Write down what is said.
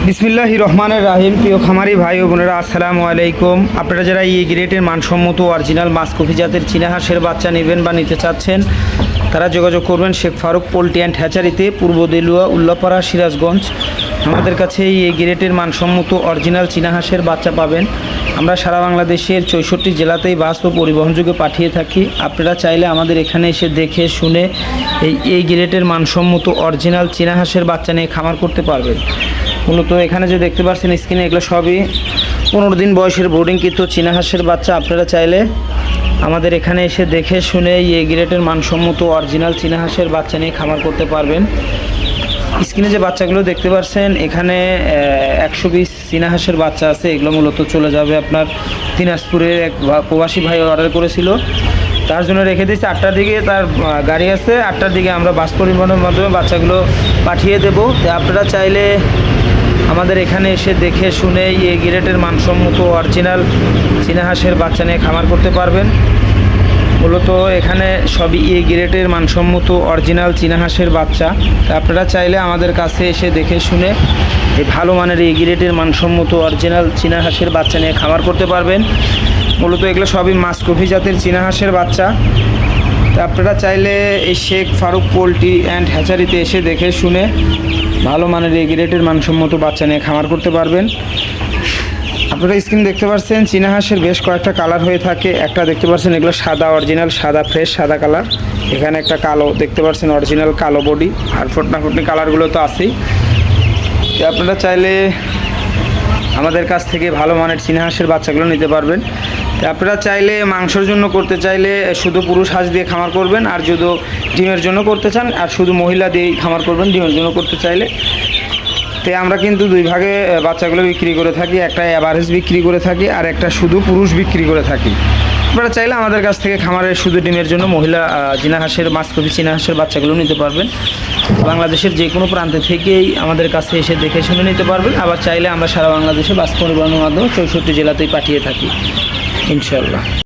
বিসমিল্লাহির রহমানির রহিম। প্রিয় খামারি ভাই ও বোনেরা, আসসালামু আলাইকুম। আপনারা যারা এই গ্রেডের মানসম্মত অরিজিনাল মাসকফি জাতের চীনা হাঁসের বাচ্চা নেবেন বা নিতে চাচ্ছেন, তারা যোগাযোগ করবেন শেখ ফারুক পোল্ট্রি অ্যান্ড হ্যাচারিতে, পূর্ব দেলুয়া, উল্লাপাড়া, সিরাজগঞ্জ। আমাদের কাছে এই গ্রেডের মানসম্মত অরিজিনাল চীনা হাঁসের বাচ্চা পাবেন। আমরা সারা বাংলাদেশের 64 জেলাতেই বাস ও পরিবহনযোগে পাঠিয়ে থাকি। আপনারা চাইলে আমাদের এখানে এসে দেখে শুনে এই গ্রেডের মানসম্মত অরিজিনাল চীনা হাঁসের বাচ্চা নিয়ে খামার করতে পারবেন। মূলত এখানে যে দেখতে পাচ্ছেন স্ক্রিনে, এগুলো সবই 15 দিন বয়সের বোর্ডিং কিন্তু চীনা হাঁসের বাচ্চা। আপনারা চাইলে আমাদের এখানে এসে দেখে শুনে এই গ্রেডের মানসম্মত অরিজিনাল চীনা হাঁসের বাচ্চা নিয়ে খামার করতে পারবেন। স্ক্রিনে যে বাচ্চাগুলো দেখতে পাচ্ছেন, এখানে 120 চীনা হাঁসের বাচ্চা আছে। এগুলো মূলত চলে যাবে আপনার দিনাজপুরের এক প্রবাসী ভাই অর্ডার করেছিল, তার জন্য রেখে দিয়েছি। 8টার দিকে তার গাড়ি আছে, 8টার দিকে আমরা বাস পরিবহনের মাধ্যমে বাচ্চাগুলো পাঠিয়ে দেব। তো আপনারা চাইলে আমাদের এখানে এসে দেখে শুনে এই গ্রেডের মানসম্মত অরিজিনাল চীনা হাঁসের বাচ্চা নিয়ে খামার করতে পারবেন। মূলত এখানে সবই এই গ্রেডের মানসম্মত অরিজিনাল চীনা হাঁসের বাচ্চা। তা আপনারা চাইলে আমাদের কাছে এসে দেখে শুনে এই ভালো মানের এই গ্রেডের মানসম্মত অরিজিনাল চীনা হাঁসের বাচ্চা নিয়ে খামার করতে পারবেন। মূলত এগুলো সবই মাসকফি জাতের চীনা হাঁসের বাচ্চা। তা আপনারা চাইলে এই শেখ ফারুক পোল্ট্রি অ্যান্ড হ্যাচারিতে এসে দেখে শুনে ভালো মানের এই গ্রেডের মানসম্মত বাচ্চা নিয়ে খামার করতে পারবেন। আপনারা স্ক্রিন দেখতে পাচ্ছেন, চীনা হাঁসের বেশ কয়েকটা কালার হয়ে থাকে। একটা দেখতে পাচ্ছেন এগুলো সাদা, অরিজিনাল সাদা, ফ্রেশ সাদা কালার। এখানে একটা কালো দেখতে পাচ্ছেন, অরিজিনাল কালো বডি, আর ফুটনি কালারগুলো তো আছেই। আপনারা চাইলে আমাদের কাছ থেকে ভালো মানের চীনা হাঁসের বাচ্চাগুলো নিতে পারবেন। আপনারা চাইলে মাংসের জন্য করতে চাইলে শুধু পুরুষ হাঁস দিয়ে খামার করবেন, আর যদি ডিমের জন্য করতে চান আর শুধু মহিলা দিয়েই খামার করবেন ডিমের জন্য করতে চাইলে। তো আমরা কিন্তু দুই ভাগে বাচ্চাগুলো বিক্রি করে থাকি, একটা অ্যাভারেজ বিক্রি করে থাকি আর একটা শুধু পুরুষ বিক্রি করে থাকি। আপনারা চাইলে আমাদের কাছ থেকে খামারের শুধু ডিমের জন্য মহিলা চীনা হাঁসের মাসকফি চীনা হাঁসের বাচ্চাগুলো নিতে পারবেন। বাংলাদেশের যে কোনো প্রান্ত থেকেই আমাদের কাছে এসে দেখে শুনে নিতে পারবেন। আবার চাইলে আমরা সারা বাংলাদেশে বাস পরিবহনের মাধ্যমে 64 জেলাতেই পাঠিয়ে থাকি ইনশাআল্লাহ।